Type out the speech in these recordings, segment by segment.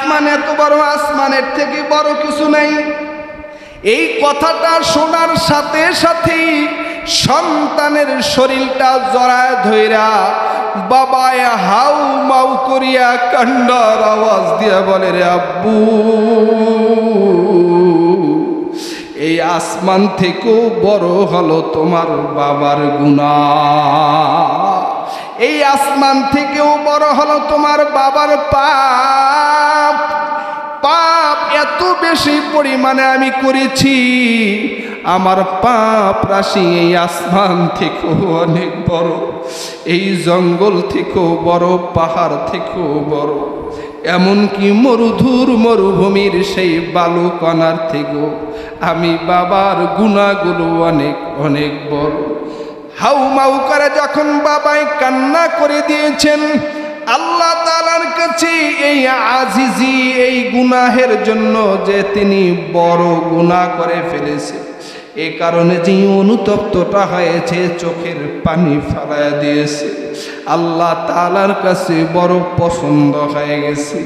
আসমান এত বড়, আসমানের থেকে বড় কিছু নাই। এই কথাটা শোনার সাথে সাথেই সন্তানের শরীরটা জড়ায় ধইরা বাবায় হাউ মাউ করিয়া কান্নার আওয়াজ দিয়া বলে, রে আব্বু, এই আসমান থেকেও বড় হলো তোমার বাবার গুনাহ, এই আসমান থেকেও বড় হলো তোমার বাবার পাপ। পাপ এত বেশি পরিমাণে আমি করেছি, আমার পাপ রাশি এই আসমান থেকেও অনেক বড়, এই জঙ্গল থেকেও বড়, পাহাড় থেকেও বড়, এমনকি মরুধুর মরুভূমির সেই বালু কণার থেকেও আমি বাবার গুনাহগুলো অনেক অনেক বড়। হাউ মাউ করে যখন বাবাই কান্না করে দিয়েছেন, আল্লাহ তাআলার কাছে এই আজিজি, এই গুনাহের জন্য যে তিনি বড় গুনাহ করে ফেলেছে, এই কারণে যে অনুতপ্তটা হয়েছে, চোখের পানি ফেলায়া দিয়েছে, আল্লাহ তাআলার কাছে বড় পছন্দ হয়ে গেছে।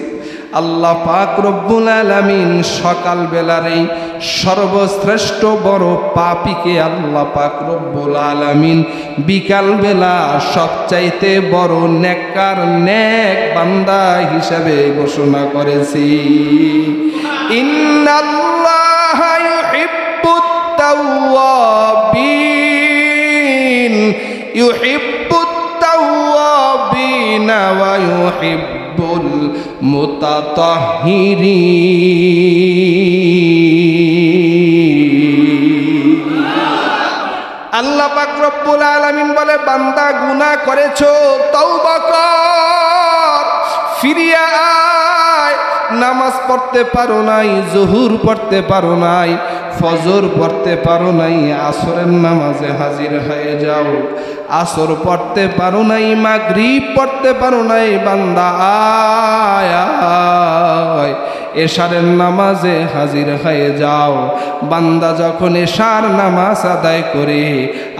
আল্লাহ পাক রব্বুল আলামিন সকাল বেলার এই সর্বশ্রেষ্ঠ বড় পাপীকে আল্লাহ পাক রব্বুল আলামিন বিকাল বেলা সবচাইতে বড় নেককার নেক বান্দা হিসাবে ঘোষণা করেছি। ইন্নাল্লাহা ইউহিব্বুত তাওয়াবিন ইউহিব্বুত তাওয়াবিন ওয়া ইউহিব্বুল মুতাতাহহিরিন। আল্লাহ পাক রব্বুল আলামিন বলে, বান্দা গুনাহ করেছো, তওবা কর, ফিরিয়া আয়। নামাজ পড়তে পারো নাই, জোহর পড়তে পারো নাই, ফজর পড়তে পারো নাই, আসরের নামাজে হাজির হয়ে যাও। আসর পড়তে পারো নাই, মাগরিব পড়তে পারো নাই, বান্দা আয় আয়, এশারের নামাজে হাজির হয়ে যাও। বান্দা যখন এশার নামাজ আদায় করে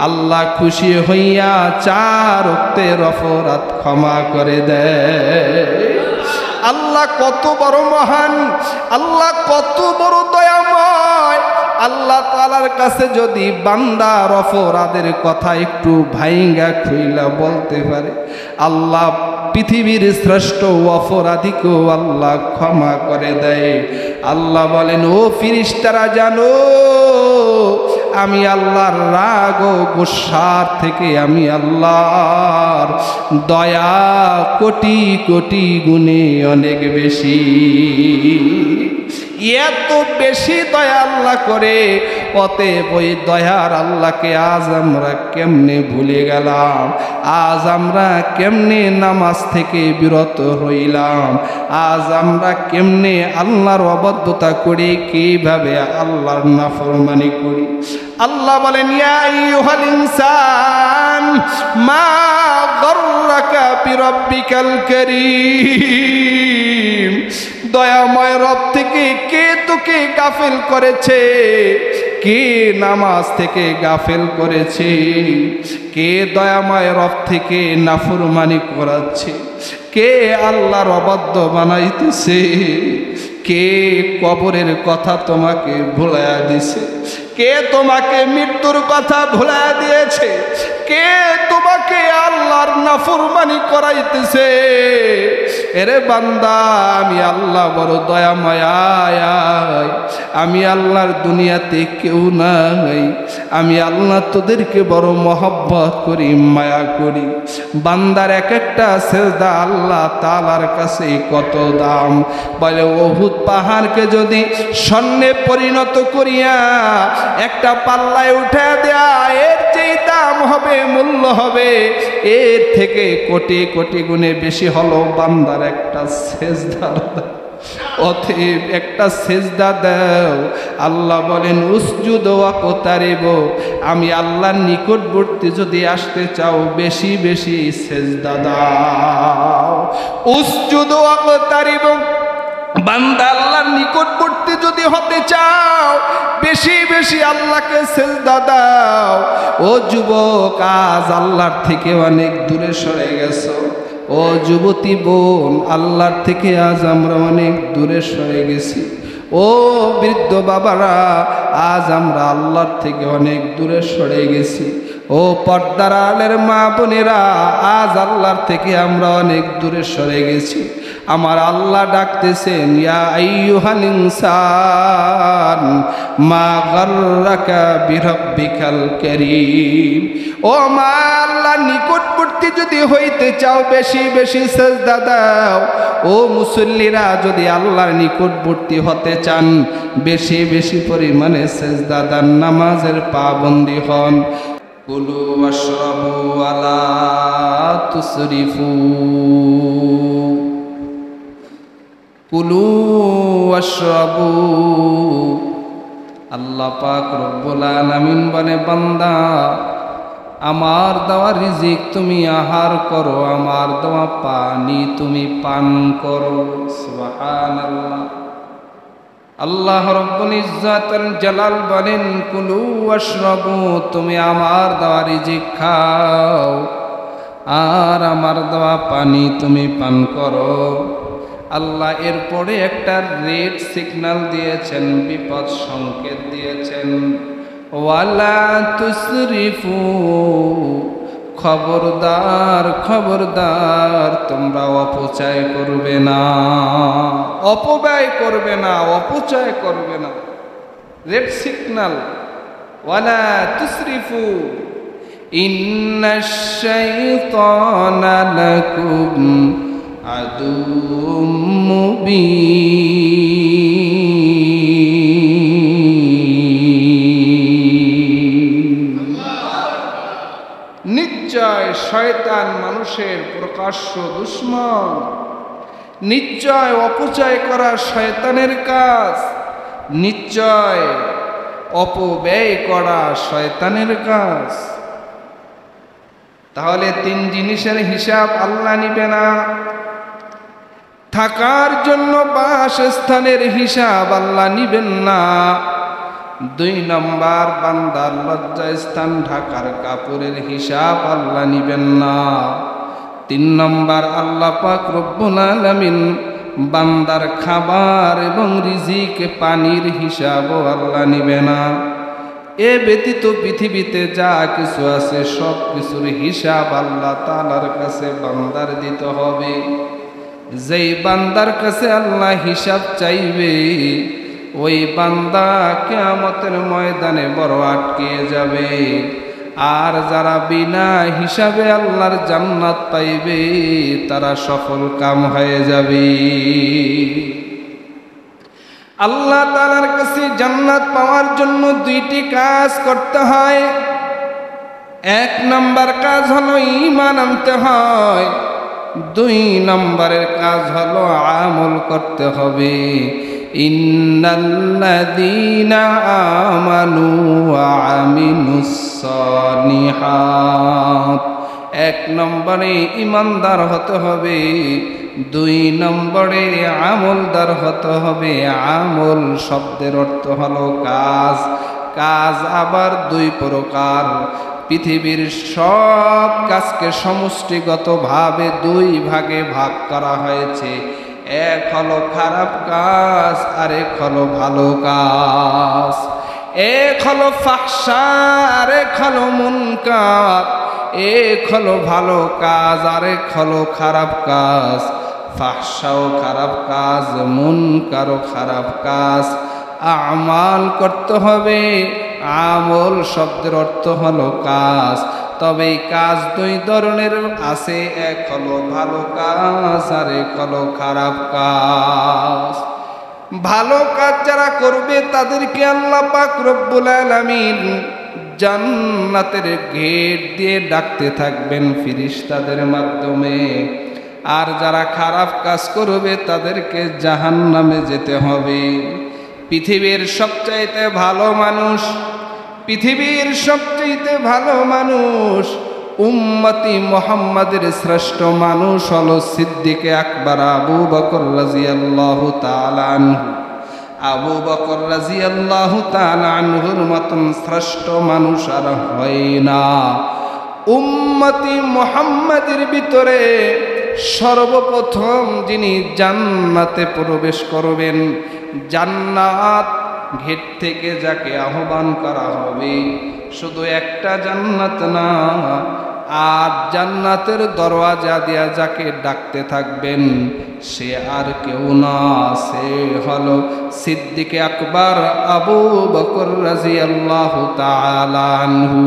আল্লাহ খুশি হইয়া 4 ওয়াক্তের অপরাধ ক্ষমা করে দেয়। আল্লাহ কত বড় মহান, আল্লাহ কত বড় দয়াময়। আল্লাহ তাআলার কাছে যদি বান্দার অপরাধের কথা একটু ভাইঙ্গা খুইলা বলতে পারে, আল্লাহ পৃথিবীর শ্রেষ্ঠ অপরাধীকেও আল্লাহ ক্ষমা করে দেয়। আল্লাহ বলেন, ও ফেরেশতারা জানো, আমি আল্লাহর রাগ ও গুসার থেকে আমি আল্লাহর দয়া কোটি কোটি গুণে অনেক বেশি। এত বেশি দয়া আল্লাহ করে, অতএব ওই দয়ার আল্লাহকে আজ আমরা কেমনে ভুলে গেলাম? আজ আমরা কেমনে নামাজ থেকে বিরত হইলাম? আজ আমরা কেমনে আল্লাহর অবাধ্যতা করি, কিভাবে আল্লাহর নাফরমানি করি? আল্লাহ বলেন, ইয়া আইয়ুহাল ইনসান মা গররাকা বিরাব্বিকাল কারীম। দয়াময় রব থেকে কে তোকে গাফেল করেছে? কে নামাজ থেকে গাফেল করেছে? কে দয়াময় রব থেকে নাফরমানি করাচ্ছে? কে আল্লাহর অবাধ্য বানাইতেছে? কে কবরের কথা তোমাকে ভুলাইয়া দিছে? কে তোমাকে মৃত্যুর কথা ভুলাইয়া দিয়েছে? কে তোমাকে আল্লাহর নাফরমানি করাইতেছে? এরে বান্দা, আমি আল্লাহ বড় দয়াময়, আমি আল্লাহর দুনিয়াতে কেউ নাই, আমি আল্লাহ তোদেরকে বড় মহব্বত করি, মায়া করি। বান্দার এক একটা সেজদা আল্লাহ তাআলার কাছে কত দাম। বলে, উহুদ পাহাড়কে যদি স্বর্ণে পরিণত করিয়া একটা পাল্লায় উঠে দেয়া, এর যেই দাম হবে, মূল্য হবে, এর থেকে কোটি কোটি গুণে বেশি হলো বান্দার একটা সেজদা। অতএব একটা সেজদা দাও। আল্লাহ বলেন, উসজুদ ওয়াকতারিব। আমি আল্লাহর নিকটবর্তী যদি আসতে চাও, বেশি বেশি সেজদা দাও। উসজুদ ওয়াকতারিব। বান্দা আল্লাহর নিকটবর্তী যদি হতে চাও, বেশি বেশি আল্লাহকে সেজদা দাও। ও যুবক, আজ আল্লাহর থেকে অনেক দূরে সরে গেছো। ও ও যুবতী বোন, আল্লাহর থেকে আজ আমরা অনেক দূরে সরে গেছি। ও বৃদ্ধ বাবারা, আজ আমরা আল্লাহর থেকে অনেক দূরে সরে গেছি। ও পর্দার আলের মা বোনেরা, আজ আল্লাহর থেকে আমরা অনেক দূরে সরে গেছি। আমার আল্লাহ ডাকতেছেন, ইয়া আইয়ুহাল ইনসান মা গাররাকা বিরাব্বিকাল কারীম। ও মা, আল্লাহর নিকটবর্তী যদি হইতে চাও বেশি বেশি সিজদা দাও। ও মুসল্লিরা, যদি আল্লাহর নিকটবর্তী হতে চান বেশি বেশি পরিমাণে সিজদা দান, নামাজের পাবন্দী হন। কুলু ওয়াশরাবু ওয়ালা তুসরিফু, কুলু ওয়াশরাবু। আল্লাহ পাক রব্বুল আলামিন বলে, বান্দা আমার দেওয়া রিজিক তুমি আহার করো, আমার দেওয়া পানি তুমি পান করো। সুবহানাল্লাহ। আল্লাহ রব্বুল ইজ্জাতুল জালাল বলেন, কুলু ওয়াশরাবু, তুমি আমার দেওয়া রিজিক খাও আর আমার দেওয়া পানি তুমি পান করো। আল্লাহ এরপরে একটা রেড সিগন্যাল দিয়েছেন, বিপদ সংকেত দিয়েছেন, ওয়ালা তুসরিফু, খবরদার খবরদার তোমরা অপচয় করবে না, অপব্যয় করবে না, অপচয় করবে না। রেড সিগন্যাল, ওয়ালা তুসরিফু ইন্নাশ শাইতানা লাকুম আদুউম মুবিন। নিশ্চয় শয়তান মানুষের প্রকাশ্য দুশমন। নিশ্চয় অপচয় করা শয়তানের কাজ, নিশ্চয় অপব্যয় করা শয়তানের কাজ। তাহলে তিন জিনিসের হিসাব আল্লাহ নিবে না। থাকার জন্য বাসস্থানের হিসাব আল্লাহ নিবেন না। 2 নম্বর, বান্দার লজ্জাস্থান ঢাকার কাপড়ের হিসাব আল্লাহ নিবেন না। 3 নম্বর, আল্লাহ পাক রব্বুল আলামিন বান্দার খাবার এবং রিজিক পানির হিসাবও আল্লাহ নিবে না। এ ব্যতীত পৃথিবীতে যা কিছু আছে সব কিছুর হিসাব আল্লাহ তাআলার কাছে বান্দার দিতে হবে। যেই বান্দার কাছে আল্লাহ হিসাব চাইবে, ওই বান্দা কিয়ামতের ময়দানে বড় আটকে যাবে। আর যারা বিনা হিসাবে আল্লাহর জান্নাত পাইবে, তারা সফল কাম হয়ে যাবে। আল্লাহ তাআলার কাছে জান্নাত পাওয়ার জন্য 2টি কাজ করতে হয়। 1 নম্বর কাজ হলো ঈমান আনতে হয়। 2 নম্বরের কাজ হলো আমল করতে হবে। ইন্নাল্লাযীনা আমানু ওয়া আমিলুস সালিহাত। 1 নম্বরে ঈমানদার হতে হবে, 2 নম্বরে আমলদার হতে হবে। আমল শব্দের অর্থ হলো কাজ। কাজ আবার 2 প্রকার। পৃথিবীর সব কাজকে সমষ্টিগতভাবে 2 ভাগে ভাগ করা হয়েছে। এক হলো খারাপ কাজ, আর এক হলো ভালো কাজ। এক হলো ফাহশা, আর এক হলো মুনকার। এক হলো ভালো কাজ, আর এক হলো খারাপ কাজ। ফাহশাও খারাপ কাজ, মুনকারও খারাপ কাজ। আমাল করতে হবে। আমল শব্দের অর্থ হলো কাজ। তবে এই কাজ 2 ধরনের আছে, এক হলো ভালো কাজ, আর এক হলো খারাপ কাজ। ভালো কাজ যারা করবে তাদেরকে আল্লাহ পাক রব্বুল আলামিন জান্নাতের গেট দিয়ে ডাকতে থাকবেন ফেরেশতাদের মাধ্যমে। আর যারা খারাপ কাজ করবে তাদেরকে জাহান্নামে যেতে হবে। পৃথিবীর সবচাইতে ভালো মানুষ, পৃথিবীর সবচাইতে ভালো মানুষ, উম্মতি মুহাম্মাদের শ্রেষ্ঠ মানুষ হলো সিদ্দিকে আকবর আবু বকর রাদিয়াল্লাহু তাআলা আনহু। আবু বকর রাদিয়াল্লাহু তাআলা আনহুর মতন শ্রেষ্ঠ মানুষ আর হয় না। উম্মতি মুহাম্মাদের ভিতরে সর্বপ্রথম যিনি জান্নাতে প্রবেশ করবেন, জান্নাত গেট থেকে যাকে আহ্বান করা হবে, শুধু একটা জান্নাত না, আর জান্নাতের দরওয়াজা দিয়া যাকে ডাকতে থাকবেন সে আর কেউ না, সে হলো সিদ্দিক আকবর আবু বকর রাদিয়াল্লাহু তাআলা আনহু।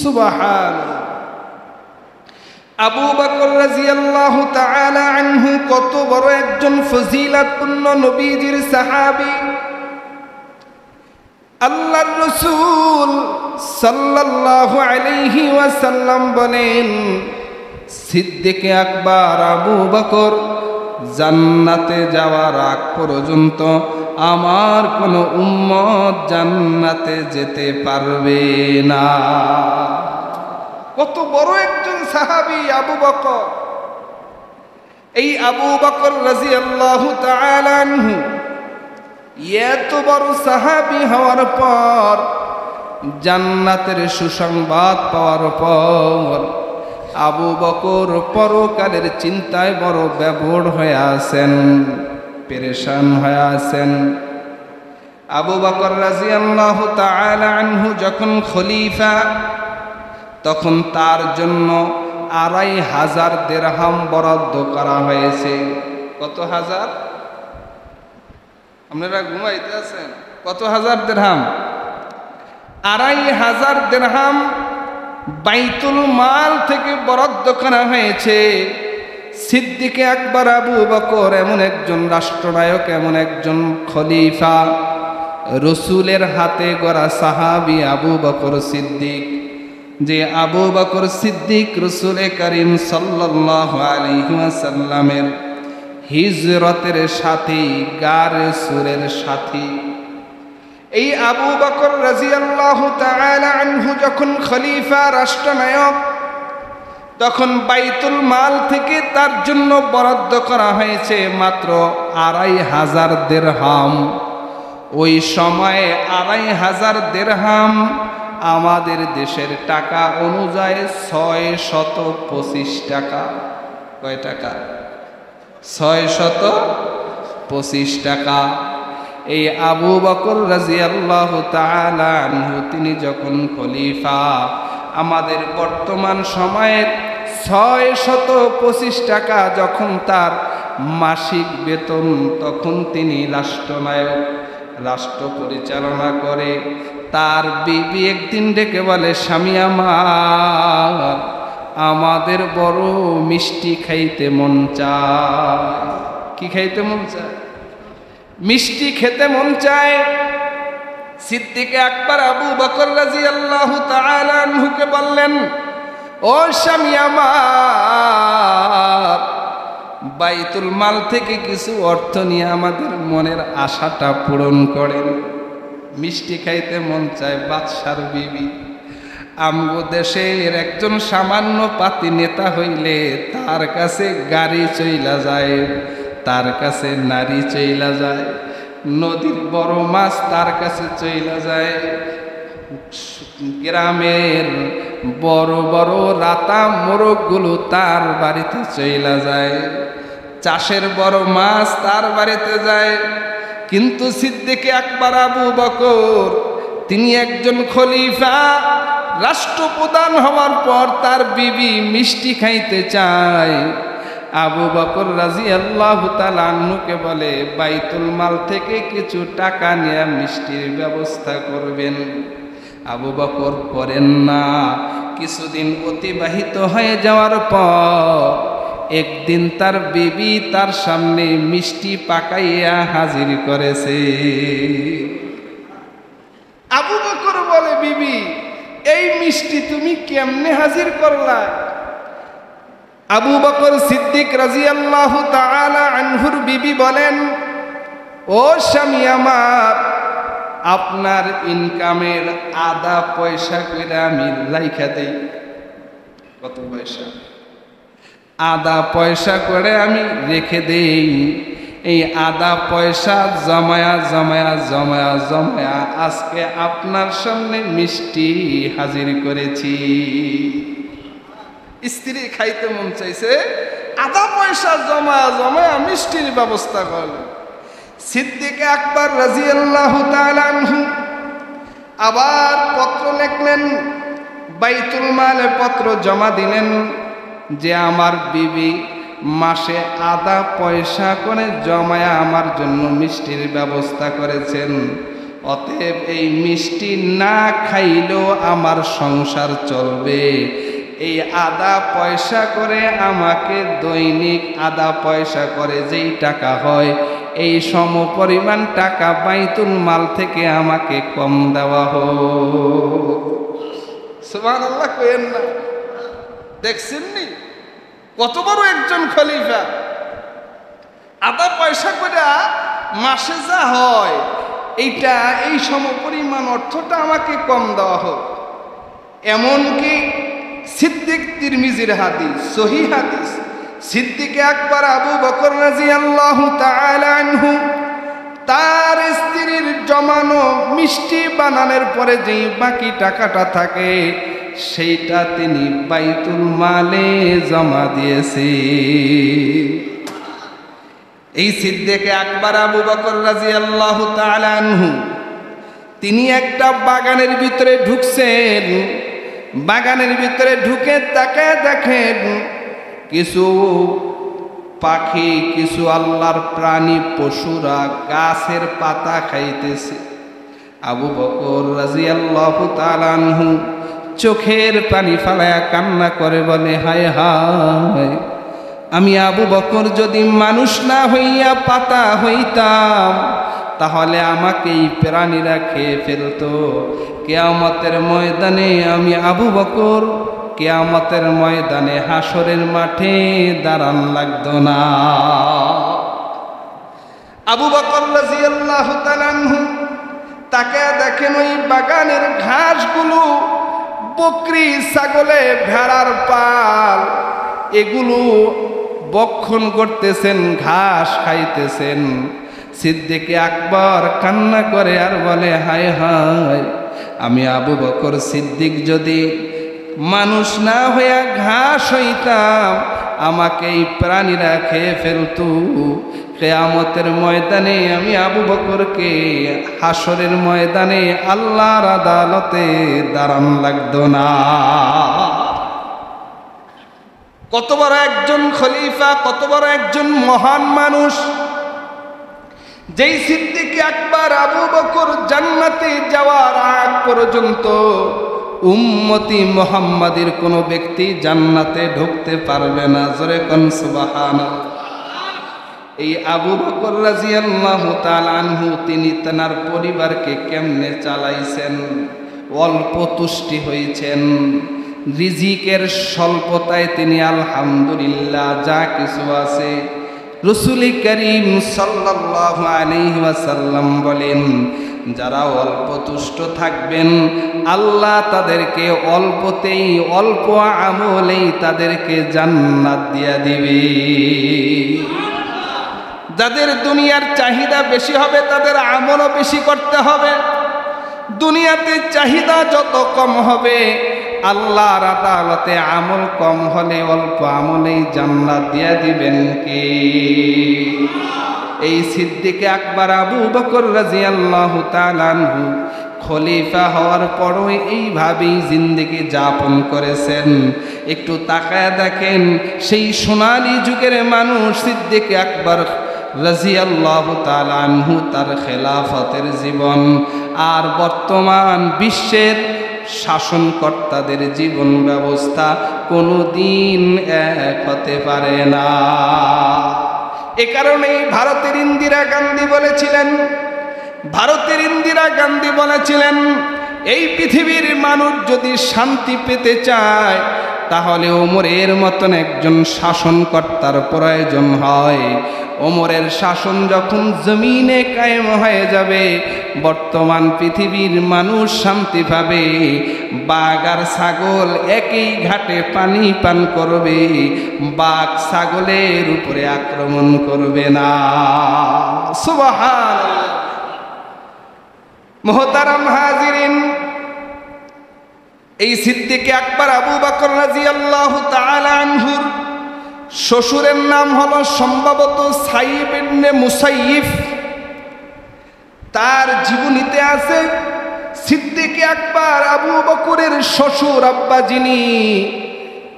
সুবহানাল্লাহ। আবু বকর রাদিয়াল্লাহু তাআলা আনহু কত বড় একজন ফজিলতপূর্ণ নবীজির সাহাবী। আল্লাহর রাসূল সাল্লাল্লাহু আলাইহি ওয়াসাল্লাম বলেন, সিদ্দিক আকবর আবু বকর জান্নাতে যাওয়ার আগ পর্যন্ত আমার কোনো উম্মত জান্নাতে যেতে পারবে না। কত বড় একজন সাহাবী আবু বকর। এই আবু বকর রাদিয়াল্লাহু তাআলা আনহু এত বড় সাহাবী হওয়ার পর, জান্নাতের সুসংবাদ পাওয়ার পর আবু বকর পরকালের চিন্তায় বড় ব্যাকুল হয়ে আছেন, পেরেশান হয়ে আছেন। আবু বকর রাদিয়াল্লাহু তাআলা আনহু যখন খলিফা, তখন তার জন্য ২৫০০ দিরহাম বরাদ্দ করা হয়েছে। কত হাজার? আপনারা ঘুমাইতে আছেন? কত হাজার দিরহাম? ২৫০০ দিরহাম বাইতুল মাল থেকে বরাদ্দ করা হয়েছে। সিদ্দিক আকবর আবু বকর এমন একজন রাষ্ট্রনায়ক, এমন একজন খলিফা, রসুলের হাতে গড়া সাহাবী আবু বকর সিদ্দিক, যে আবু বকর সিদ্দিক রসুল করিম সাল্লাল্লাহু আলাইহি ওয়াসাল্লামের হিজরতের সাথী, গারে সুরের সাথী। এই আবু বকর রাদিয়াল্লাহু তাআলা আনহু যখন খলিফা, রাষ্ট্রনায়ক, তখন বাইতুল মাল থেকে তার জন্য বরাদ্দ করা হয়েছে মাত্র ২৫০০ দিরহাম। ওই সময়ে ২৫০০ দিরহাম আমাদের দেশের টাকা অনুযায়ী ৬২৫ টাকা। কয় টাকা? ৬২৫ টাকা। এই আবু বকর রাদিয়াল্লাহু তাআলা আনহু তিনি যখন খলিফা, আমাদের বর্তমান সময়ের ৬২৫ টাকা যখন তার মাসিক বেতন, তখন তিনি রাষ্ট্রনায়ক, রাষ্ট্র পরিচালনা করে। তার বিবি একদিন ডেকে বলে, স্বামী আমার, আমাদের বড় মিষ্টি খাইতে মন চায়। কি খাইতে মন চায়? মিষ্টি খেতে মন চায়। সিদ্দিক আকবর আবু বকর রাদিয়াল্লাহু তাআলা আনহুকে বললেন, ও স্বামী আমার, বাইতুল মাল থেকে কিছু অর্থ নিয়ে আমাদের মনের আশাটা পূরণ করেন। মিষ্টি খাইতে মন চায়। বাদশার বিবি, আমগো দেশের একজন সামান্য পাতি নেতা হইলে তার কাছে গাড়ি চইলা যায়, তার কাছে নারী চইলা যায়, নদীর বড় মাছ তার কাছে চইলা যায়, গ্রামের বড় বড় রাতা মোরগগুলো তার বাড়িতে চইলা যায়, চাষের বড় মাছ তার বাড়িতে যায়। কিন্তু সিদ্দিক আকবর আবু বকর তিনি একজন খলিফা, রাষ্ট্রপ্রধান হওয়ার পর তার বিবি মিষ্টি খাইতে চায়। আবু বকর রাদিয়াল্লাহু তাআলা আনহুকে বলে, বাইতুল মাল থেকে কিছু টাকা নিয়ে মিষ্টির ব্যবস্থা করবেন। আবু বকর করেন না। কিছুদিন অতিবাহিত হয়ে যাওয়ার পর একদিন তার বিবি তার সামনে মিষ্টি পাকাইয়া হাজির করেছে। আবু বকর বলে, বিবি, এই মিষ্টি তুমি কেমনে হাজির করলা? আবু বকর সিদ্দিক রাদিয়াল্লাহু তাআলা আনহুর বিবি বলেন, ও স্বামী আমার, আপনার ইনকামের আধা পয়সা করে আমি রাইখা দেই। কত পয়সা? আধা পয়সা করে আমি রেখে দেই। এই আধা পয়সা জমায়া জমায়া জমায়া জমায়া আজকে আপনার সামনে মিষ্টি হাজির করেছি। স্ত্রী খাইতে মন চাইছে, আধা পয়সা জমায়া মিষ্টির ব্যবস্থা করলেন। সিদ্দিক আকবর রাদিয়াল্লাহু তাআলা আনহু আবার পত্র লিখলেন, বাইতুল মালে পত্র জমা দিলেন যে আমার বিবি মাসে আধা পয়সা করে জমায়া আমার জন্য মিষ্টির ব্যবস্থা করেছেন, অতএব এই মিষ্টি না খাইলেও আমার সংসার চলবে। এই আধা পয়সা করে আমাকে দৈনিক আধা পয়সা করে যেই টাকা হয়, এই সম পরিমাণ টাকা বাইতুল মাল থেকে আমাকে কম দেওয়া হোক। সুবহানাল্লাহ কইেন না। দেখছেন নি কত বড় একজন খলিফা, আধা পয়সা করে মাসে যা হয় এইটা এই সম পরিমাণ অর্থটা আমাকে কম দেওয়া হোক। এমনকি সিদ্দিক তিরমিজির হাদিস, সহিহ হাদিস, সিদ্দিক আকবর আবু বকর রাদিয়াল্লাহু তাআলা আনহু তার স্ত্রীর জমানো মিষ্টি বানানোর পরে যেই বাকি টাকাটা থাকে সেইটা তিনি বাইতুল মালে জমা দিয়েছে। এই সিদ্দিক আকবর আবু বকর রাদিয়াল্লাহু তাআলা আনহু তিনি একটা বাগানের ভিতরে ঢুকছেন। বাগানের ভিতরে ঢুকে তাকায় দেখেন কিছু পাখি, কিছু আল্লাহর প্রাণী পশুরা গাছের পাতা খাইতেছে। আবু বকর রাদিয়াল্লাহু তাআলা আনহু চোখের পানি ফালায়া কান্না করে বলে, হায় হায়, আমি আবু বকর যদি মানুষ না হইয়া পাতা হইতাম তাহলে আমাকে এই প্রাণীরা খেয়ে ফেলতো। কিয়ামতের ময়দানে আমি আবু বকর কিয়ামতের ময়দানে হাসরের মাঠে দাঁড়ান লাগতো না। আবু বকর রাদিয়াল্লাহু তাআলা আনহু তাকে দেখেন ওই বাগানের ঘাসগুলো, বকরি, ছাগলে, ভেড়ার পাল, এগুলো বক্ষণ করতেছেন, ঘাস খাইতেছেন। সিদ্দিক আকবর কান্না করে আর বলে, হায় হায়, আমি আবু বকর সিদ্দিক যদি মানুষ না হইয়া ঘাস হইতাম আমাকে এই প্রাণীরা খেয়ে ফেলতো। কিয়ামতের ময়দানে আমি আবু বকরকে হাসরের ময়দানে আল্লাহর আদালতে দাঁড়ান লাগতো না। কত বড় একজন খলিফা, কত বড় একজন মহান মানুষ। যেই সিদ্দিক আকবর আবু বকর জান্নাতে যাওয়ার আগ পর্যন্ত উম্মতি মুহাম্মাদের কোনো ব্যক্তি জান্নাতে ঢুকতে পারবে না। জোরে কোন সুবহানাল্লাহ। এই আবু বকর রাদিয়াল্লাহু তাআলা আনহু তিনি তার পরিবারকে কেমনে চালাইছেন, অল্প তুষ্টি হয়েছেন, রিজিকের স্বল্পতায় তিনি আলহামদুলিল্লাহ যা কিছু আছে। রাসূল করিম সাল্লাল্লাহু আলাইহি ওয়াসাল্লাম বলেন, যারা অল্প তুষ্ট থাকবেন আল্লাহ তাদেরকে অল্পতেই, অল্প আমলেই তাদেরকে জান্নাত দিয়া দিবে। যাদের দুনিয়ার চাহিদা বেশি হবে তাদের আমলও বেশি করতে হবে। দুনিয়াতে চাহিদা যত কম হবে আল্লাহর আদালতে আমল কম হলে অল্প আমলেই জান্নাত দিয়া দিবেন কে? এই সিদ্দিক আকবর আবু বকর রাদিয়াল্লাহু তাআলা আনহু খলিফা হওয়ার পরও এইভাবেই জিন্দেগি যাপন করেছেন। একটু তাকায় দেখেন সেই সোনালী যুগের মানুষ সিদ্দিক আকবর রাদিয়াল্লাহু তাআলা আনহু তার খেলাফতের জীবন আর বর্তমান বিশ্বের শাসনকর্তাদের জীবন ব্যবস্থা কোনোদিন এক হতে পারে না। এ কারণেই ভারতের ইন্দিরা গান্ধী বলেছিলেন এই পৃথিবীর মানুষ যদি শান্তি পেতে চায় তাহলে ওমরের মতন একজন শাসনকর্তার প্রয়োজন হয়। ওমরের শাসন যখন জমিনে কায়েম হয়ে যাবে বর্তমান পৃথিবীর মানুষ শান্তি পাবে। বাঘ আর ছাগল একই ঘাটে পানি পান করবে, বাঘ ছাগলের উপরে আক্রমণ করবে না। সুবহানাল্লাহ। মুহতারাম হাজিরিন, এই সিদ্দিকে আকবর আবু বকর রাদিয়াল্লাহু তাআলা আনহুর শ্বশুরের নাম হলো সম্ভবত সাইব ইবনে মুসাইয়িব। তার জীবনীতে আছে সিদ্দিকে আকবর আবু বকরের শ্বশুর আব্বা যিনি,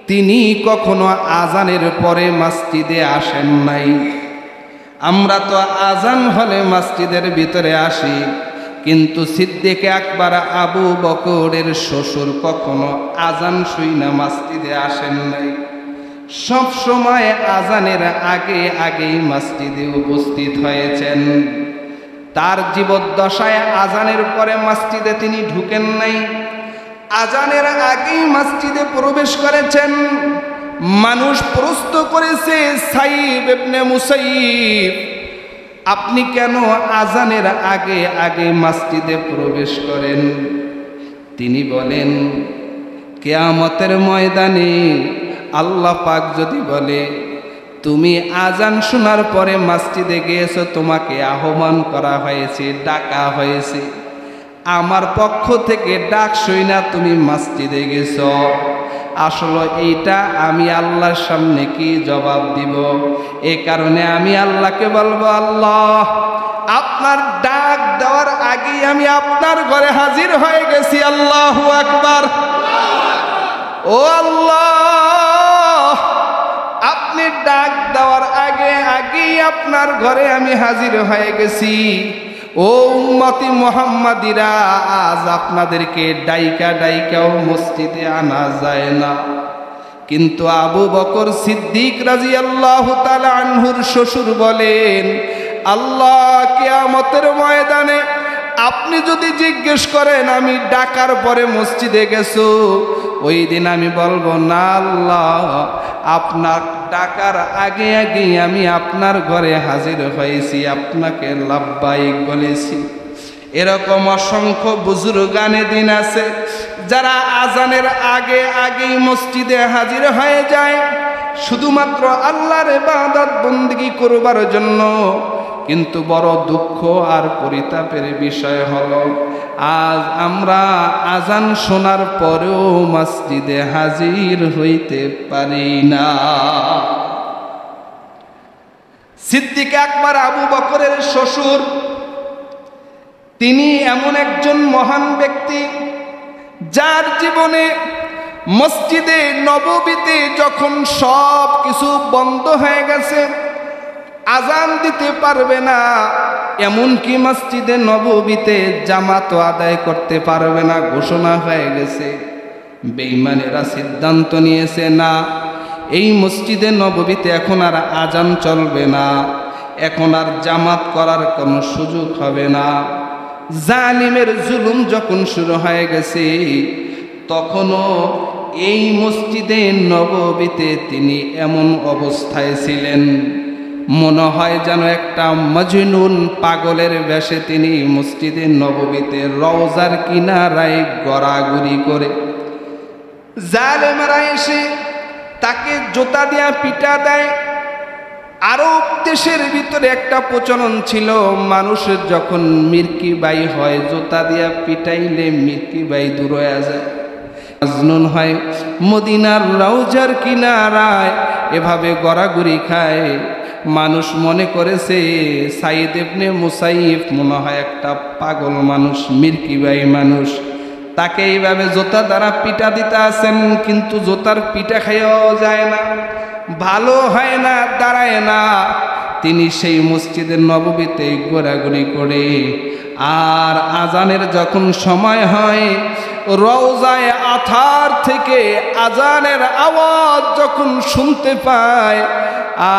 তিনি কখনো আজানের পরে মসজিদে আসেন নাই। আমরা তো আজান হলে মসজিদের ভিতরে আসি, কিন্তু সিদ্দিকে আকবর আবু বকরের শ্বশুর কখনো আজান শুইনা মসজিদে আসেন নাই। সব সময় আজানের আগে আগেই মসজিদে উপস্থিত হয়েছেন। তার জীবদ্দশায় আজানের পরে মসজিদে তিনি ঢুকেন নাই, আজানের আগেই মসজিদে প্রবেশ করেছেন। মানুষ প্রশ্ন করেছে, সাইব ইবনে মুসাইয়িব, আপনি কেন আজানের আগে আগে মসজিদে প্রবেশ করেন? তিনি বলেন, কিয়ামতের ময়দানে আল্লাহ পাক যদি বলে তুমি আজান শোনার পরে মসজিদে গিয়েছো, তোমাকে আহ্বান করা হয়েছে, ডাকা হয়েছে, আমার পক্ষ থেকে ডাক শুইনা তুমি মসজিদে গেছো, আসলে এইটা আমি আল্লাহর সামনে কি জবাব দিব? এই কারণে আমি আল্লাহকে বলবো, আল্লাহ আপনার ডাক দেওয়ার আগেই আমি আপনার ঘরে হাজির হয়ে গেছি। আল্লাহু আকবার। ও আল্লাহ, আপনি ডাক দেওয়ার আগে আগেই আপনার ঘরে আমি হাজির হয়ে গেছি। ও উম্মতি মুহাম্মাদিরা, আজ আপনাদেরকে ডাইকা ডাইকাও মসজিদে আনা যায় না, কিন্তু আবু বকর সিদ্দিক রাদিয়াল্লাহু তাআলা আনহুর শ্বশুর বলেন, আল্লাহ কিয়ামতের ময়দানে আপনি যদি জিজ্ঞেস করেন আমি ডাকার পরে মসজিদে গেছো, ওই দিন আমি বলবো না আল্লাহ, আপনার ডাকার আগে আগে আমি আপনার ঘরে হাজির হয়েছি, আপনাকে লাব্বাইক বলেছি। এরকম অসংখ্য বুজুর্গানে দিন আছে যারা আজানের আগে আগেই মসজিদে হাজির হয়ে যায় শুধুমাত্র আল্লাহর ইবাদত বندگی করবার জন্য। কিন্তু বড় দুঃখ আর পরিতাপের বিষয় হলো, আজ আমরা আজান শোনার পরেও মসজিদে হাজির হইতে পারি না। সিদ্দিক আকবর আবু বকরের শ্বশুর, তিনি এমন একজন মহান ব্যক্তি যার জীবনে মসজিদে নববীতে যখন সব কিছু বন্ধ হয়ে গেছে, আজান দিতে পারবে না, এমনকি মসজিদে নববীতে জামাত আদায় করতে পারবে না ঘোষণা হয়ে গেছে, বেঈমানেরা সিদ্ধান্ত নিয়েছে না, এই মসজিদে নববীতে এখন আর আজান চলবে না, এখন আর জামাত করার কোনো সুযোগ হবে না। জালিমের জুলুম যখন শুরু হয়ে গেছে, তখনও এই মসজিদে নববীতে তিনি এমন অবস্থায় ছিলেন, মনে হয় যেন একটা মজনুন পাগলের বেশে তিনি মসজিদে নববীতে রওজার কিনারায় গড়াগড়ি করে। জালেমরা এসে তাকে জুতা দিয়া পিটা দেয়। আরব দেশের ভিতরে একটা প্রচলন ছিল, মানুষের যখন মির্কি বাই হয় জুতা দিয়া পিটাইলে মির্কি বাই দূর হয়ে যায়। মজনুন হয় মদিনার রওজার কিনারায় এভাবে গড়াগড়ি খায়। মানুষ মনে করেছে সাইদ ইবনে মুসাইয়িব মনে হয় একটা পাগল মানুষ, মির্কি বাই মানুষ, তাকে এইভাবে জুতা দ্বারা পিটা দিতে আছেন, কিন্তু জুতার পিটা খাইয়াও যায় না, ভালো হয় না, দাঁড়ায় না। তিনি সেই মসজিদের নববীতে ঘোরাঘুরি করে, আর আজানের যখন সময় হয়, রওজায়ে আথার থেকে আজানের আওয়াজ যখন শুনতে পায়,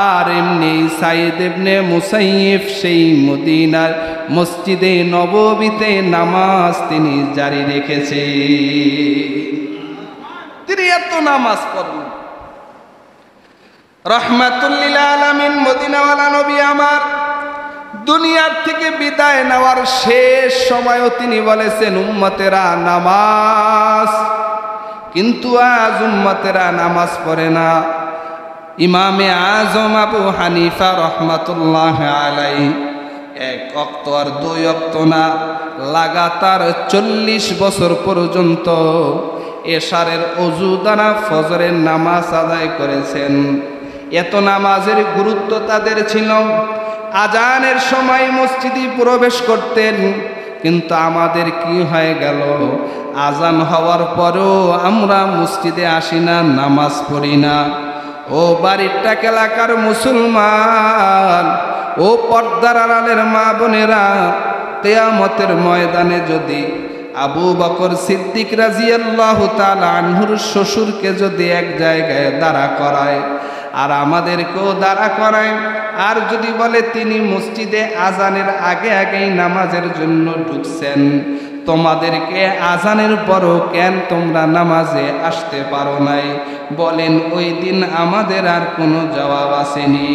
আর এমনি সাইদ ইবনে মুসাইয়িব সেই মদিনার মসজিদে নববীতে নামাজ তিনি জারি রেখেছে। তিনি এত নামাজ পড়েন, রাহমাতুল লিল আলামিন মদিনাওয়ালা নবী আমার দুনিয়ার থেকে বিদায় নেওয়ার শেষ সময়ও তিনি বলেছেন উম্মতেরা নামাজ, কিন্তু আজ উম্মতেরা নামাজ পড়ে না। ইমামে আজম আবু হানিফা রহমাতুল্লাহ আলাইহি এক ওয়াক্ত আর দুই ওয়াক্ত না, লাগাতার 40 বছর পর্যন্ত এশারের অজু দ্বারা ফজরের নামাজ আদায় করেছেন। এত নামাজের গুরুত্ব তাদের ছিল। আজানের সময় মসজিদে প্রবেশ করতেন, কিন্তু আমাদের কি হয়ে গেল, আজান হওয়ার পরেও আমরা মসজিদে আসি না, নামাজ পড়ি না। ও বাড়িটা এলাকার মুসলমান, ও পর্দার আড়ালের মা বোনেরা, কিয়ামতের ময়দানে যদি আবু বকর সিদ্দিক রাদিয়াল্লাহু তাআলা আনহুর শ্বশুরকে যদি এক জায়গায় দাঁড়া করায় আর আমাদেরকেও দাঁড়া করায়, আর যদি বলে তিনি মসজিদে আজানের আগে আগেই নামাজের জন্য ঢুকছেন, তোমাদেরকে আজানের পরও কেন তোমরা নামাজে আসতে পারো নাই, বলেন ওই দিন আমাদের আর কোনো জবাব আসেনি।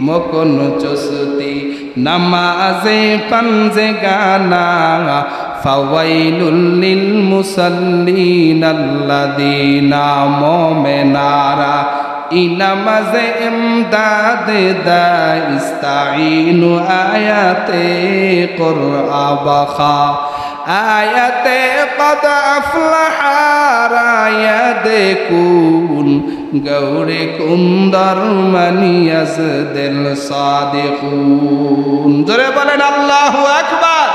মকন চসতি নামাজে পাঞ্জে গানা ফাওয়াইলুল লিল মুসাল্লিন আল্লাযীনা মুমিনারা ইনামাজে ইমদাদে দা ইস্তাঈনু আয়াতে কুরআ বাখা আয়াতে কদ আফলাহা রায়াদে কুন গৌরে কুন্দর মানিয়াজ দিল সাদিকুন। জোরে বলেন আল্লাহু আকবার।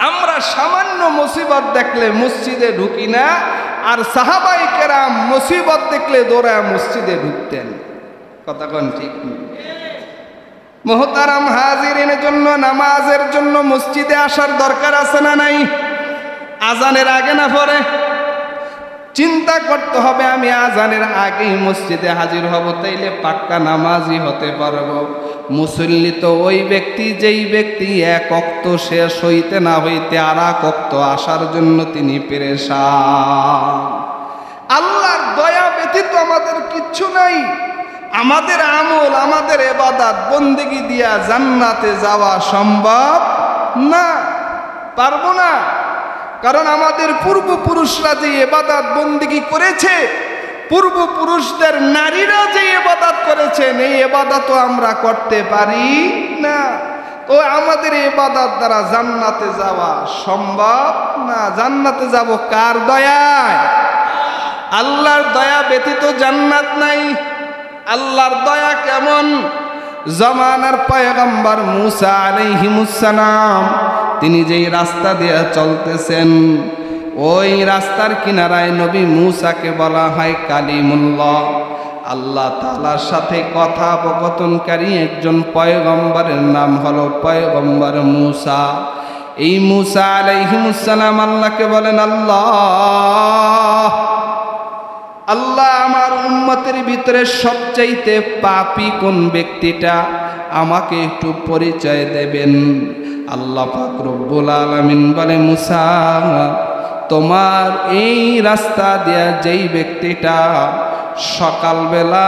আমরা সামান্য মুসিবত দেখলে মসজিদে ঢুকি না, আর সাহাবায়ে কেরাম মুসিবত দেখলে দৌড়ায় মসজিদে ঢুকতেন। কথা কোন ঠিক? মুহতারাম হাজিরিনের জন্য নামাজের জন্য মসজিদে আসার দরকার আছে না নাই? আজানের আগে না পরে? চিন্তা করতে হবে আমি আজানের আগেই মসজিদে হাজির হব, তাইলে পাক্কা নামাজি হতে পারবো। মুসল্লি তো ওই ব্যক্তি যেই ব্যক্তি এক ওয়াক্ত শেষ হইতে না হইতে আর এক ওয়াক্ত আসার জন্য তিনি পেরেশান। আল্লাহর দয়া ব্যতীত আমাদের কিচ্ছু নাই। আমাদের আমল, আমাদের ইবাদত বন্দেগী দিয়া জান্নাতে যাওয়া সম্ভব না, পারবো না। কারণ আমাদের পূর্বপুরুষরা যে ইবাদত বন্দেগী করেছে, পূর্বপুরুষদের নারীরা যে ইবাদত করেছেন, এই ইবাদতও আমরা করতে পারি না। তো আমাদের ইবাদত দ্বারা জান্নাতে যাওয়া সম্ভব না। জান্নাতে যাব কার দয়ায়? আল্লাহর দয়া ব্যতীত জান্নাত নাই। আল্লাহর দয়া কেমন? জামানার পয়গম্বর মুসা আলাইহিস সালাম তিনি যেই রাস্তা দিয়ে চলতেছেন, ওই রাস্তার কিনারায় নবী মুসাকে বলা হয় কালিমুল্লাহ। আল্লাহ তাআলার সাথে কথোপকথনকারী একজন পয়গম্বরের নাম হলো পয়গম্বর মুসা। এই মুসা আলাইহিস সালাম আল্লাহকে বলেন, আল্লাহ আল্লাহ আমার উম্মতের ভিতরে সবচাইতে পাপী কোন ব্যক্তিটা, আমাকে একটু পরিচয় দেবেন। আল্লাহ পাক রব্বুল আলামিন বলে, মুসা তোমার এই রাস্তা দিয়া যেই ব্যক্তিটা সকালবেলা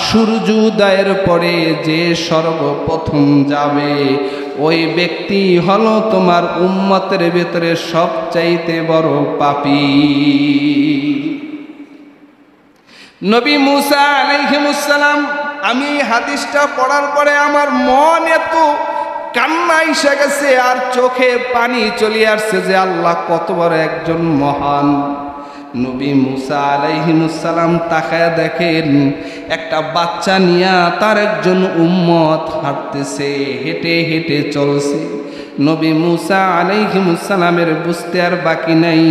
সূর্য উদয়ের পরে যে সর্বপ্রথম যাবে, ওই ব্যক্তি হলো তোমার উম্মতের ভিতরে সবচাইতে বড় পাপী। নবী মুসা আলাইহিস সালাম, আমি এই হাদিসটা পড়ার পরে আমার মন এত কান্না এসে গেছে আর চোখে পানি চলে আসছে যে আল্লাহ কত বড় একজন মহান। নবী মুসা আলাইহিস সালাম তাকায় দেখেন একটা বাচ্চা নিয়ে তার একজন উম্মত হাঁটতেছে, হেঁটে হেঁটে চলছে। নবী মুসা আলাইহিস সালামের বুঝতে আর বাকি নাই,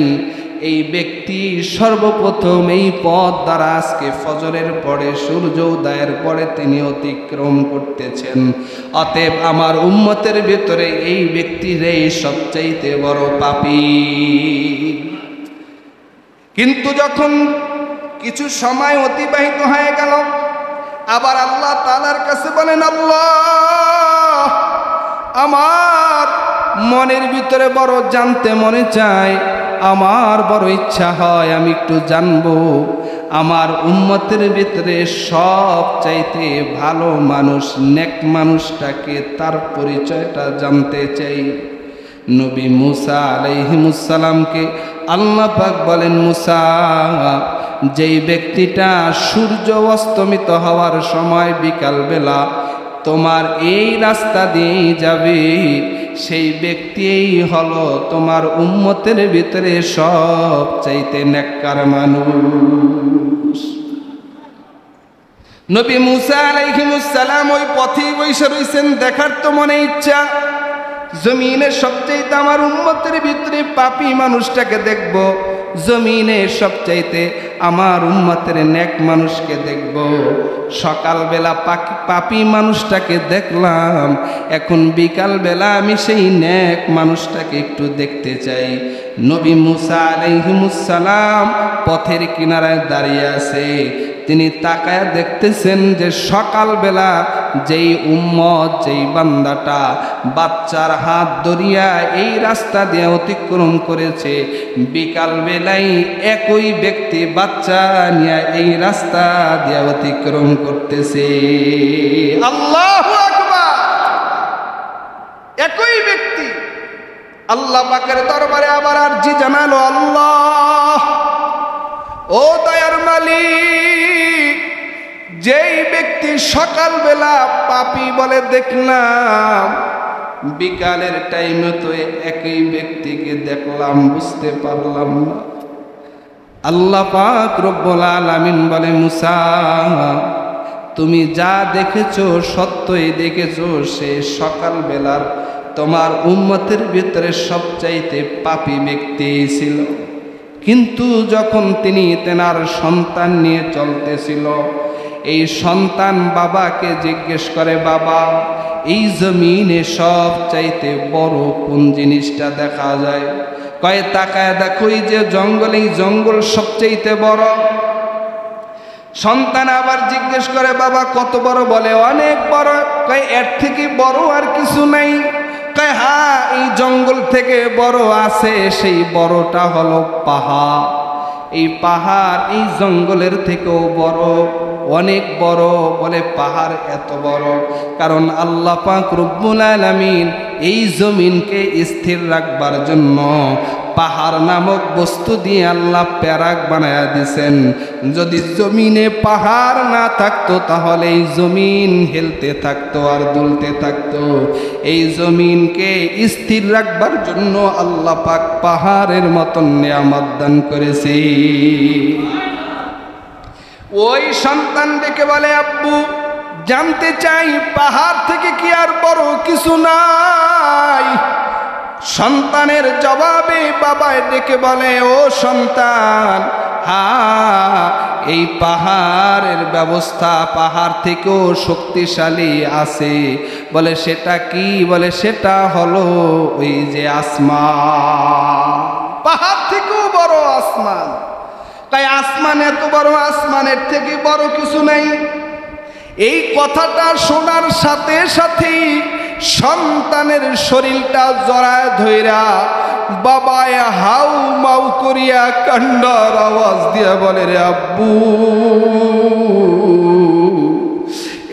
এই ব্যক্তি সর্বপ্রথম এই পথ দ্বারা আজকে ফজরের পরে সূর্য উদয়ের পরে তিনি অতিক্রম করতেছেন। অতএব আমার উম্মতের ভিতরে এই ব্যক্তিরাই সবচাইতে বড় পাপী। কিন্তু যখন কিছু সময় অতিবাহিত হয়ে গেল, আবার আল্লাহ তাআলার কাছে বলেন, আল্লাহ আমার মনের ভিতরে বড় জানতে মনে চায়, আমার বড় ইচ্ছা হয় আমি একটু জানবো আমার উম্মতের ভিতরে সবচাইতে ভালো মানুষ, নেক মানুষটাকে, তার পরিচয়টা জানতে চাই। নবী মুসা আলাইহিস সালামকে আল্লাহ পাক বলেন, মুসা যেই ব্যক্তিটা সূর্য অস্তমিত হওয়ার সময় বিকালবেলা তোমার এই রাস্তা দিয়ে যাবে, সেই ব্যক্তিই হলো তোমার উম্মতের ভিতরে সবচাইতে নেককার মানুষ। নবী মুসা আলাইহিস সালাম ওই পথেই বসে রইছেন, দেখার তো মনে ইচ্ছা, জমিনের সবচাইতে আমার উম্মতের ভিতরে পাপী মানুষটাকে দেখব, জমিনের সবচাইতে আমার উম্মতের নেক মানুষকে দেখব। সকালবেলা পাপী মানুষটাকে দেখলাম, এখন বিকালবেলা আমি সেই নেক মানুষটাকে একটু দেখতে চাই। নবী মুসা আলাইহিস সালাম পথের কিনারায় দাঁড়িয়ে আছে, তিনি তাকায় দেখতেছেন যে সকালবেলা যেই উম্মত, যেই বান্দাটা বাচ্চার হাত ধরিয়া এই রাস্তা দিয়ে অতিক্রম করেছে, বিকালবেলায় একই ব্যক্তি বাচ্চা নিয়ে এই রাস্তা দিয়ে অতিক্রম করতেছে। আল্লাহু আকবার! একই ব্যক্তি আল্লাহ পাকের দরবারে আবার আরজি জানালো, আল্লাহ ও দয়ার মালিক, যেই ব্যক্তি সকালবেলা পাপী বলে দেখলাম, বিকালের টাইমে তো একই ব্যক্তিকে দেখলাম, বুঝতে পারলাম না। আল্লাহ পাক রব্বুল আলামিন বলে, মুসা তুমি যা দেখেছো সত্যই দেখেছো, সে সকালবেলার তোমার উম্মতের ভিতরে সবচাইতে পাপী ব্যক্তি ছিল। কিন্তু যখন তিনি তেনার সন্তান নিয়ে চলতেছিল, এই সন্তান বাবাকে জিজ্ঞেস করে, বাবা এই জমিনে সবচাইতে বড় কোন জিনিসটা দেখা যায়? কয় তাকায় দেখো এই যে জঙ্গল, এই জঙ্গল সবচাইতে বড়। সন্তান আবার জিজ্ঞেস করে, বাবা কত বড়? বলে অনেক বড়। কয় এর থেকে বড় আর কিছু নাই? কয় হ্যাঁ, এই জঙ্গল থেকে বড় আছে, সেই বড়টা হলো পাহাড়। এই পাহাড় এই জঙ্গলের থেকেও বড়, অনেক বড়। বলে পাহাড় এত বড় কারণ আল্লাহ পাক রব্বুল আলামিন এই জমিনকে স্থির রাখবার জন্য পাহাড় নামক বস্তু দিয়ে আল্লাহ প্যারাক বানায়া দিয়েছেন। যদি জমিনে পাহাড় না থাকতো তাহলে এই জমিন হেলতে থাকতো আর দুলতে থাকতো। এই জমিনকে স্থির রাখবার জন্য আল্লাহ পাক পাহাড়ের মতন নিয়ামত দান করেছে। ওই সন্তান ডেকে বলে, আব্বু জানতে চাই পাহাড় থেকে কি আর বড় কিছু নাই? সন্তানের জবাবে বাবায় ডেকে বলে, ও সন্তান, হ্যাঁ এই পাহাড়ের ব্যবস্থা পাহাড় থেকেও শক্তিশালী আছে। বলে সেটা কি? বলে সেটা হলো ওই যে আসমান, পাহাড় থেকেও বড় আসমান। তাই আসমান এত বড়, আসমানের থেকে বড় কিছু নাই। এই কথাটা শোনার সাথে সাথেই সন্তানের শরীরটা জড়ায় ধইরা বাবায় হাউ মাউ করিয়া কান্নার আওয়াজ দিয়া বলে, রে আব্বু,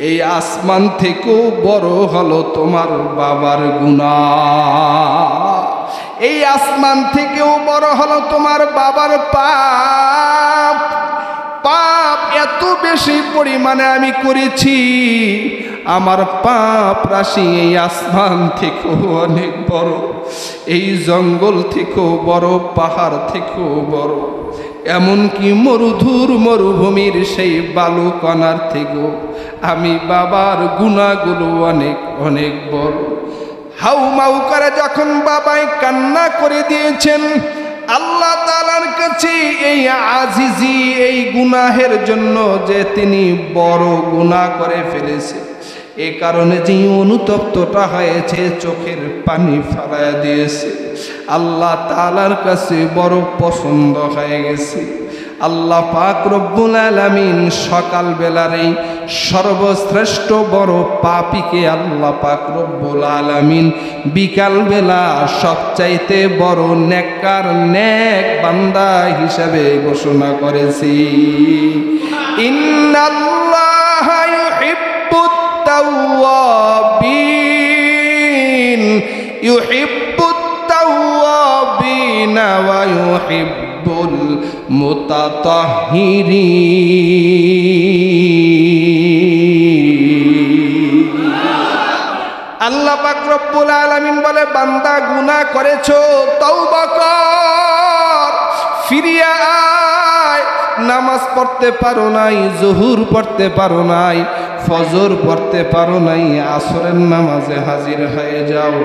এই আসমান থেকেও বড় হলো তোমার বাবার গুনাহ। এই আসমান থেকেও বড় হলো তোমার বাবার পাপ। পাপ এত বেশি পরিমাণে আমি করেছি, আমার পাপ রাশি এই আসমান থেকেও অনেক বড়, এই জঙ্গল থেকেও বড়, পাহাড় থেকেও বড়, এমনকি মরুধুর মরুভূমির সেই বালু কণার থেকেও আমি বাবার গুনাহগুলো অনেক অনেক বড়। হাউ মাউ করে যখন বাবাই কান্না করে দিয়েছেন, আল্লাহ তাআলার কাছে এই আজিজি, এই গুনাহের জন্য যে তিনি বড় গুনাহ করে ফেলেছে, এই কারণে যে অনুতপ্তটা হয়েছে, চোখের পানি ফেলায়া দিয়েছে, আল্লাহ তাআলার কাছে বড় পছন্দ হয়ে গেছে। আল্লাহ পাক রব্বুল আলামিন সকাল বেলার এই সর্বশ্রেষ্ঠ বড় পাপীকে আল্লাহ পাক রব্বুল আলামিন বিকাল বেলা সবচাইতে বড় নেককার নেক বান্দা হিসাবে ঘোষণা করেছি। ইন্নাল্লাহা ইউহিব্বুত তাওয়াবিন ইউহিব্বুত তাওয়াবিন ওয়া ইউহিব্বুল মুতাতাহহিরিন। আল্লাহ পাক রব্বুল আলামিন বলে বান্দা গুনাহ করেছো তওবা কর, ফিরিয়ে আয়। নামাজ পড়তে পারো নাই, জোহর পড়তে পারো নাই, ফজর পড়তে পারো নাই, আসরের নামাজে হাজির হয়ে যাও।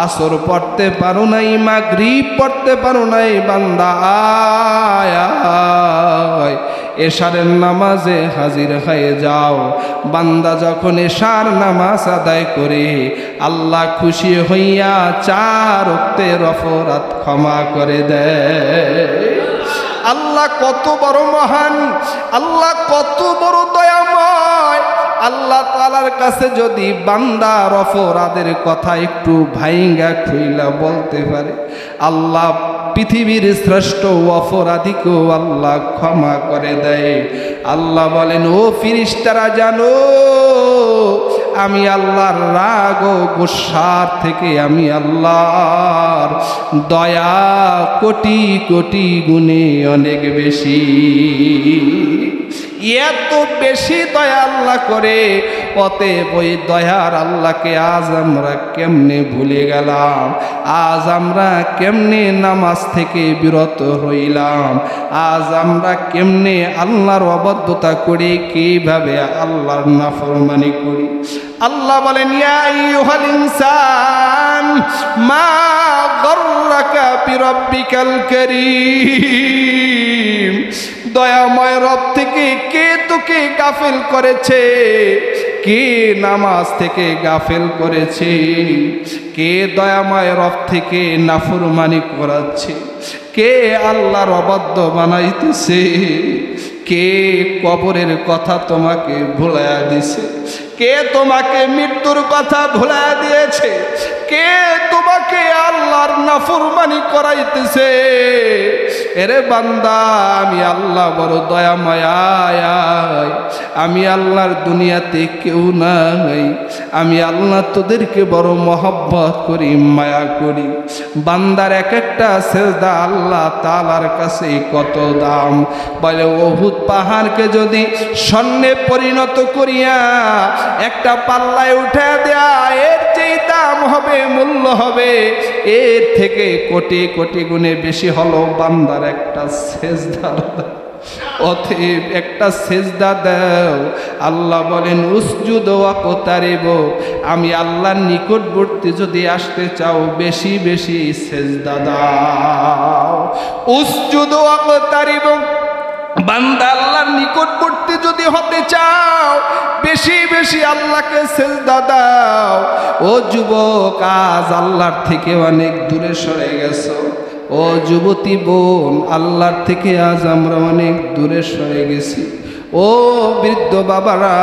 আসর পড়তে পারো নাই, মাগরিব পড়তে পারো নাই, বান্দা আয় আয় এশারের নামাজে হাজির হয়ে যাও। বান্দা যখন এশার নামাজ আদায় করে আল্লাহ খুশি হইয়া 4 ওয়াক্তের অপরাধ ক্ষমা করে দেয়। আল্লাহ কত বড় মহান, আল্লাহ কত বড় দয়াময়। আল্লাহ তাআলার কাছে যদি বান্দার অপরাধের কথা একটু ভাইঙ্গা খুইলা বলতে পারে, আল্লাহ পৃথিবীর শ্রেষ্ঠ অপরাধীকেও আল্লাহ ক্ষমা করে দেয়। আল্লাহ বলেন, ও ফেরেশতারা জানো আমি আল্লাহর রাগ ও গোসার থেকে আমি আল্লাহর দয়া কোটি কোটি গুণে অনেক বেশি। এত বেশি দয়া আল্লাহ করে, অতএব ওই দয়ার আল্লাহকে আজ আমরা কেমনে ভুলে গেলাম? আজ আমরা কেমনে নামাজ থেকে বিরত হইলাম? আজ আমরা কেমনে আল্লাহর অবাধ্যতা করি, কিভাবে আল্লাহর নাফরমানি করি? আল্লাহ বলেন, ইয়া আইয়ুহাল ইনসান মা গররাকা বিরাব্বিকাল কারীম। দয়াময় রব থেকে কে তোকে গাফিল করেছে? কে নামাজ থেকে গাফিল করেছে? কে দয়াময় রব থেকে নাফরমানি করাচ্ছে? কে আল্লাহর অবাধ্য বানাইতেছে? কে কবরের কথা তোমাকে ভুলাইয়া দিছে? কে তোমাকে মৃত্যুর কথা ভুলাইয়া দিয়েছে? কে তোমাকে আল্লাহর নাফরমানি করাইতেছে? এরে বান্দা, আমি আল্লাহ বড় দয়াময়। আমি আল্লাহর দুনিয়াতে কেউ নাই। আমি আল্লাহ তোদেরকে বড় মহব্বত করি, মায়া করি। বান্দার এক একটা সেজদা আল্লাহ তাআলার কাছে কত দাম। বলে, উহুদ পাহাড়কে যদি স্বর্ণে পরিণত করিয়া একটা পাল্লায় উঠে দেয়া, এর যেই দাম হবে, মূল্য হবে, এর থেকে কোটি কোটি গুণে বেশি হলো বান্দার একটা সেজদা। অতএব একটা সেজদা দাও। আল্লাহ বলেন, উসজুদ ওয়াকতারিব। আমি আল্লাহর নিকটবর্তী যদি আসতে চাও, বেশি বেশি সেজদা দাও। উসজুদ ওয়াকতারিব। বান্দা আল্লাহর নিকটবর্তী যদি হতে চাও, বেশি বেশি আল্লাহকে সেজদা দাও। ও যুবক, আজ আল্লাহর থেকে অনেক দূরে সরে গেছো। ও যুবতী বোন, আল্লাহর থেকে আজ আমরা অনেক দূরে সরে গেছি। ও বৃদ্ধ বাবারা,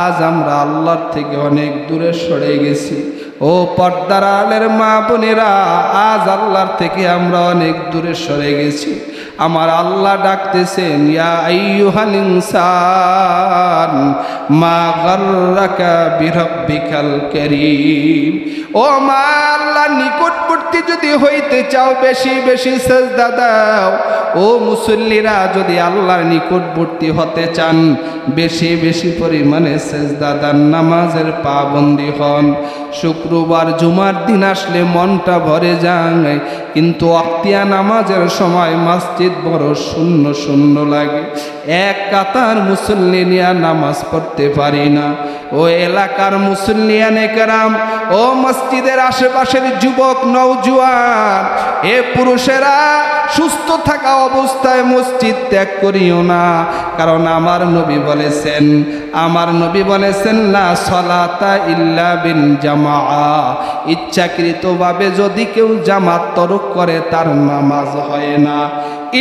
আজ আমরা আল্লাহর থেকে অনেক দূরে সরে গেছি। ও পর্দার আলের মা বোনেরা, আজ আল্লাহর থেকে আমরা অনেক দূরে সরে গেছি। আমার আল্লাহ ডাকতেছেন, ইয়া আইয়ুহাল ইনসান মা গাররাকা বিরাব্বিকাল কারীম। ও মা, আল্লাহর নিকটবর্তী যদি হইতে চাও, বেশি বেশি সেজদা দাও। ও মুসল্লিরা, যদি আল্লাহর নিকটবর্তী হতে চান, বেশি বেশি পরিমাণে সেজদা দান, নামাজের পাবন্দি হন। শুক্রবার জুমার দিন আসলে মনটা ভরে যায়, কিন্তু ওয়াক্তিয়া নামাজের সময় মসজিদ বড় শূন্য শূন্য লাগে। এক কাতার মুসল্লি নিয়ে নামাজ পড়তে পারি না। ও এলাকার মুসল্লিয়ানে কেরাম, ও মসজিদের আশেপাশের যুবক নওজোয়ান, এ পুরুষেরা, সুস্থ থাকা অবস্থায় মসজিদ ত্যাগ করিও না। কারণ আমার নবী বলেছেন লা সলাতা ইল্লা বিল জামাআ। ইচ্ছাকৃতভাবে যদি কেউ জামাত তরক করে, তার নামাজ হয় না।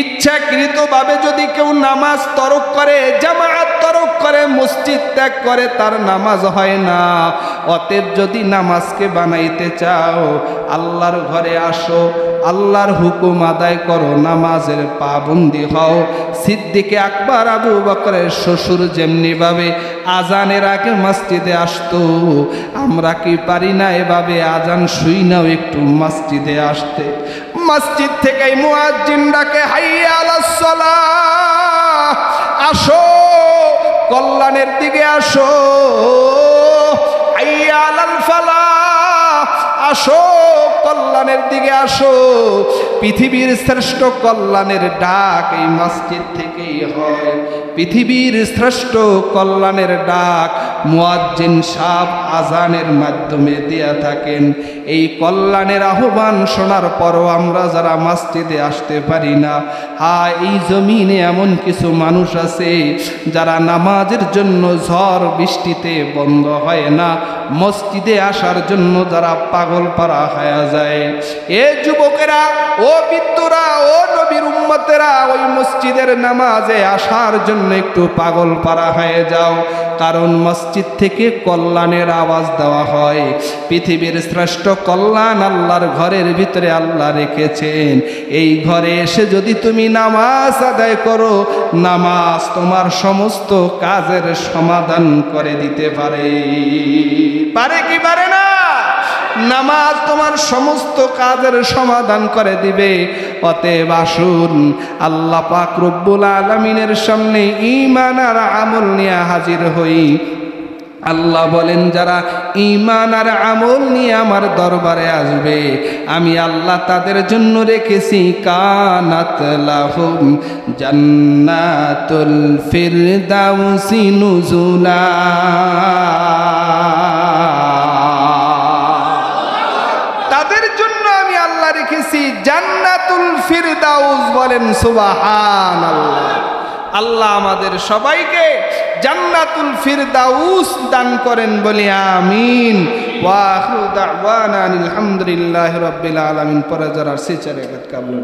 ইচ্ছাকৃতভাবে যদি কেউ নামাজ তরক করে, জামাত তরক করে, মসজিদ ত্যাগ করে, তার নামাজ হয় না। অতএব যদি নামাজকে বানাইতে চাও, আল্লাহর ঘরে আসো, আল্লাহর হুকুম আদায় করো, নামাজের পাবন্দি হও। সিদ্দিকে আকবর আবু বকরের শ্বশুর যেমনি ভাবে আজানের আগে মসজিদে আসতো, আমরা কি পারি না এভাবে আজান শুই নাও একটু মসজিদে আসতে? মসজিদ থেকে মুয়াজ্জিন ডাকে, হাইয়া আলাস সালাহ, আসো কল্যাণের দিকে আসো, হাইয়া আলাল ফালাহ, আসো, কল্যাণের দিকে আসো। পৃথিবীর শ্রেষ্ঠ কল্যাণের ডাক এই মসজিদ থেকেই হয়। পৃথিবীর শ্রেষ্ঠ কল্যাণের ডাক মুয়াজ্জিন সাহেব আজানের মাধ্যমে দিয়া থাকেন। এই কল্যাণের আহ্বান শোনার পরও আমরা যারা মসজিদে আসতে পারি না, হ্যাঁ, এই জমিনে এমন কিছু মানুষ আছে যারা নামাজের জন্য ঝড় বৃষ্টিতে বন্ধ হয় না, মসজিদে আসার জন্য যারা পাগল পারা হয়ে যায়। এ যুবকেরা, ও বৃদ্ধরা, ও নবীর উম্মতেরা, ওই মসজিদের নামাজে আসার জন্য একটু পাগল পারা হয়ে যাও, কারণ মসজিদ থেকে কল্যাণের আওয়াজ দেওয়া হয়। পৃথিবীর শ্রেষ্ঠ কল্যাণ আল্লাহর ঘরের ভিতরে আল্লাহ রেখেছেন। এই ঘরে এসে যদি তুমি নামাজ আদায় করো, নামাজ তোমার সমস্ত কাজের সমাধান করে দিতে পারে। পারে কি পারে না? নামাজ তোমার সমস্ত কাজের সমাধান করে দিবে। অতএব আসুন আল্লাহ পাক রব্বুল আলামিনের সামনে ঈমান আর আমল নিয়ে হাজির হই। আল্লাহ বলেন, যারা ঈমান আর আমল নিয়ে আমার দরবারে আসবে, আমি আল্লাহ তাদের জন্য রেখেছি কানাত লাহুম জান্নাতুল ফিরদাউসি নুজুলা। তাদের জন্য আমি আল্লাহ রেখেছি জান্নাতুল ফিরদাউস। বলেন সুবহানাল্লাহ। আল্লাহ আমাদের সবাইকে জান্নাতুল ফিরদাউস দান করেন, বলি আমিন। ওয়া আখিরু দাওয়ানা আলহামদুলিল্লাহি রাব্বিল আলামিন। পরে যারা সিচারে কাবল